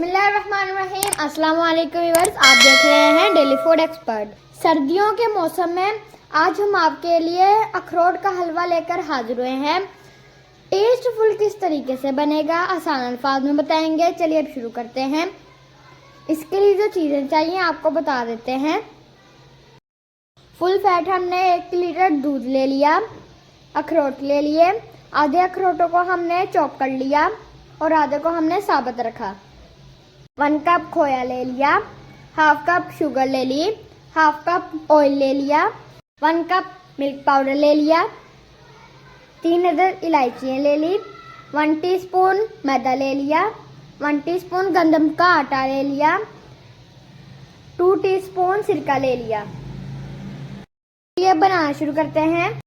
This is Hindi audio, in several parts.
बिस्मिल्लाहिर्रहमानिर्रहीम। अस्सलाम वालेकुम व्यूअर्स, आप देख रहे हैं डेली फूड एक्सपर्ट। सर्दियों के मौसम में आज हम आपके लिए अखरोट का हलवा लेकर हाजिर हुए हैं। टेस्टफुल किस तरीके से बनेगा आसान अल्फाज में बताएंगे। चलिए अब शुरू करते हैं। इसके लिए जो चीज़ें चाहिए आपको बता देते हैं। फुल फैट हमने 1 लीटर दूध ले लिया, अखरोट ले लिए, आधे अखरोटों को हमने चॉप कर लिया और आधे को हमने साबुत रखा। 1 कप खोया ले लिया, हाफ कप शुगर ले ली, हाफ कप ऑयल ले लिया, 1 कप मिल्क पाउडर ले लिया, 3 अदद इलायचियाँ ले ली, 1 टीस्पून मैदा ले लिया, 1 टीस्पून गंदम का आटा ले लिया, 2 टीस्पून सिरका ले लिया। ये बनाना शुरू करते हैं।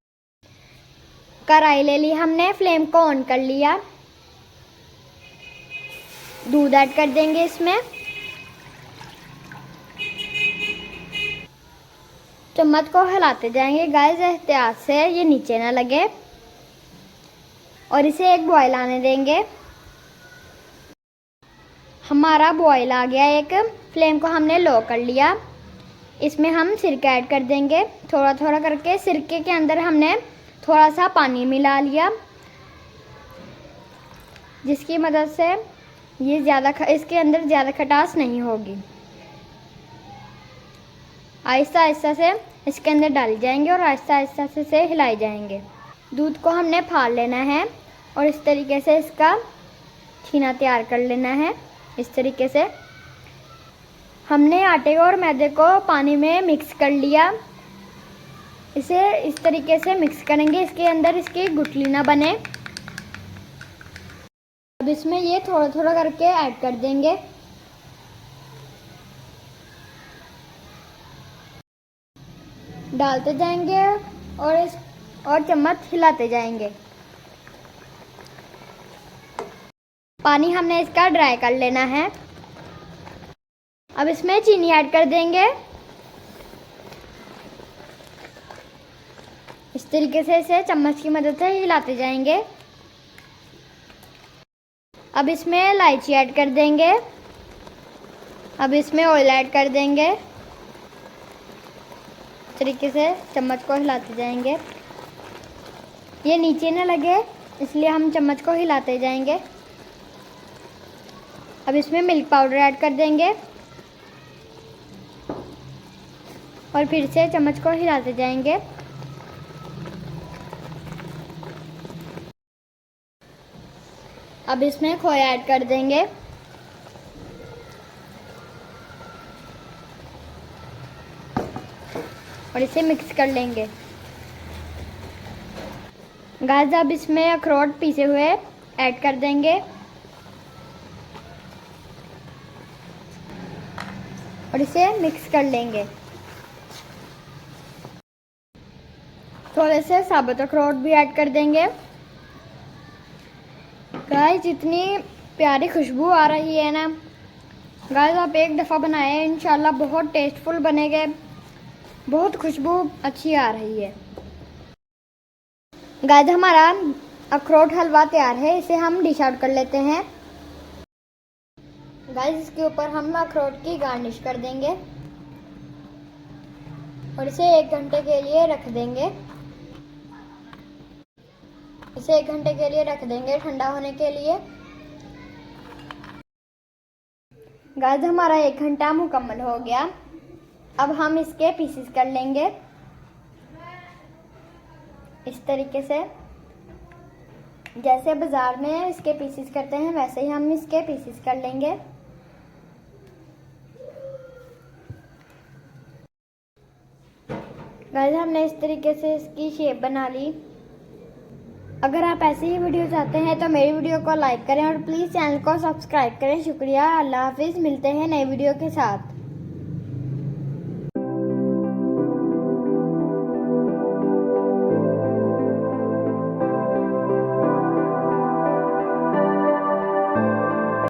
कढ़ाई ले ली हमने, फ्लेम को ऑन कर लिया, दूध ऐड कर देंगे इसमें। चम्मच को हिलाते जाएंगे गाइस, एहतियात से ये नीचे ना लगे, और इसे एक बॉयल आने देंगे। हमारा बॉयल आ गया एक। फ्लेम को हमने लो कर लिया। इसमें हम सिरका ऐड कर देंगे थोड़ा थोड़ा करके। सिरके के अंदर हमने थोड़ा सा पानी मिला लिया, जिसकी मदद से ये इसके अंदर ज़्यादा खटास नहीं होगी। आहिस्ता आहिस्ता से इसके अंदर डाली जाएंगे और आहिस्ता आहिस्ता से हिलाई जाएंगे। दूध को हमने फाड़ लेना है और इस तरीके से इसका छीना तैयार कर लेना है। इस तरीके से हमने आटे और मैदे को पानी में मिक्स कर लिया। इसे इस तरीके से मिक्स करेंगे, इसके अंदर इसकी गुठली ना बने। अब इसमें ये थोड़ा थोड़ा करके ऐड कर देंगे। डालते जाएंगे और चम्मच हिलाते जाएंगे। पानी हमने इसका ड्राई कर लेना है। अब इसमें चीनी ऐड कर देंगे। इस तरीके से इसे चम्मच की मदद से हिलाते जाएंगे। अब इसमें इलायची ऐड कर देंगे। अब इसमें ऑयल ऐड कर देंगे। इस तरीके से चम्मच को हिलाते जाएंगे। ये नीचे न लगे इसलिए हम चम्मच को हिलाते जाएंगे। अब इसमें मिल्क पाउडर ऐड कर देंगे और फिर से चम्मच को हिलाते जाएंगे। अब इसमें खोया ऐड कर देंगे और इसे मिक्स कर लेंगे। गाइस अब इसमें अखरोट पीसे हुए ऐड कर देंगे और इसे मिक्स कर लेंगे। थोड़े से साबुत अखरोट भी ऐड कर देंगे। गाइस जितनी प्यारी खुशबू आ रही है ना गाइस, आप एक दफ़ा बनाएं, इंशाल्लाह बहुत टेस्टफुल बनेंगे। बहुत खुशबू अच्छी आ रही है। गाइस हमारा अखरोट हलवा तैयार है, इसे हम डिश आउट कर लेते हैं। गाइस इसके ऊपर हम अखरोट की गार्निश कर देंगे और इसे 1 घंटे के लिए रख देंगे। इसे 1 घंटे के लिए रख देंगे ठंडा होने के लिए। गाइस हमारा 1 घंटा मुकम्मल हो गया। अब हम इसके पीसेस कर लेंगे इस तरीके से। जैसे बाजार में इसके पीसेस करते हैं वैसे ही हम इसके पीसेस कर लेंगे। गाइस हमने इस तरीके से इसकी शेप बना ली। अगर आप ऐसे ही वीडियो चाहते हैं तो मेरी वीडियो को लाइक करें और प्लीज़ चैनल को सब्सक्राइब करें। शुक्रिया। अल्लाह हाफिज़। मिलते हैं नई वीडियो के साथ।